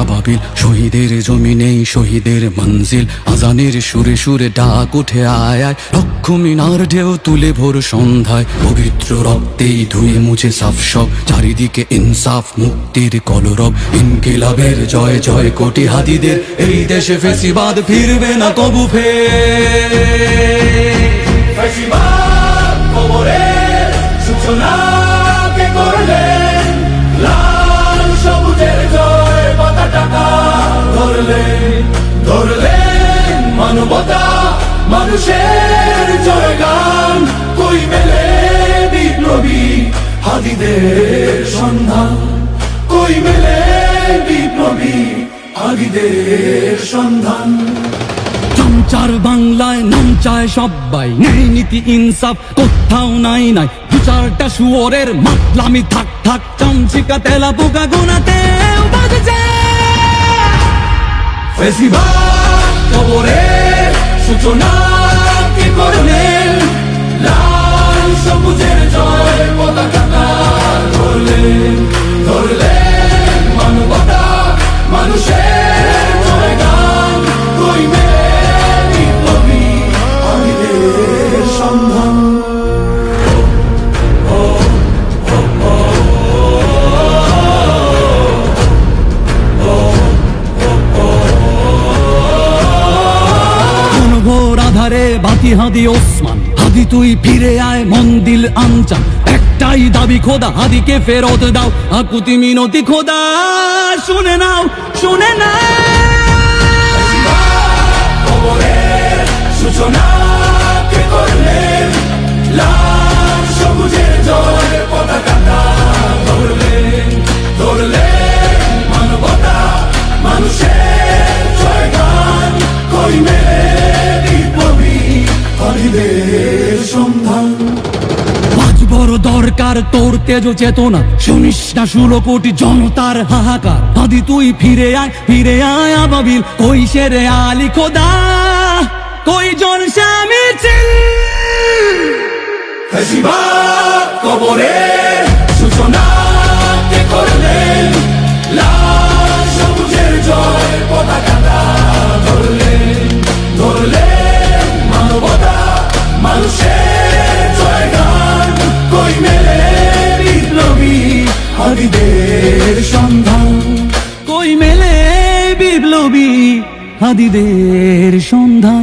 আবাবিল, শহীদের জমিনেই শহীদের মঞ্জিল। আজানের সুরে সুরে ডাক উঠে আয় আয়, লক্ষ মিনার ঢেউ তুলে ভোর সন্ধ্যায়। পবিত্র রক্তেই ধুয়ে মুছে সাফ সব, চারিদিকে ইনসাফ মুক্তির কলরব। ইনকিলাবের জয় জয় কোটি হাদিদের, এই দেশে ফেসিবাদ ফিরবে না কবু ফের। ফেসিবাদ কবরের সূচনা কে করলেন? লাল সবুজের জয় পতাকা ধরলেন মানবতা মানুষের জয়গান। কই মেলে বিপ্লবী হাদিদের সন্ধান? কই মেলে বিপ্লবী হাদিদের সন্ধান? চামচার বাংলায় নাম চায় সবাই, ন্যায় নীতি ইনসাফ কোথাও নাই নাই। দু চারটা শুয়োরের মাতলামি থাক থাক, চামচিকা তেলা পোকা গোনাতেও বাজছে। ফেসিবাদ কবরের সূচনা কে করলেন? লাল সবুজের জয় পতাকা ধরলেন মানবতা মানুষের জয়গান। কই মেলে বিপ্লবী হাদিদের সন্ধান? ঘোর আধারে বাতি হাদি ওসমান, হাদি তুই ফিরে আয় মন দিল আনচান। একটাই দাবি খোদা, হাদিকে ফেরত দাও, আকুতি মিনতি খোদা শুনে নাও শুনে নাও। কবরের সূচনা কে করলেন? লাল সবুজের জয় পতাকা ধরলেন মানবতা মানুষের জয়গান। কই মেলে বিপ্লবী হাদিদের সন্ধান? আজ বড় দরকার তোর তেজ চেতনা, শুনিস না 16 কোটি জনতার হাহাকার। হাদি তুই ফিরে আয় আবাবিল, কই শেরে আলী খোদা, কই জন স্বামী ছিল। ফেসিবাদ কবরের সূচনা কে করলেন? লাল সবুজের জয় পতাকা ধরলেন মানবতা মানুষের জয়গান। কই মেলে বিপ্লবী হাদিদের সন্ধান? কই মেলে বিপ্লবী হাদিদের সন্ধান?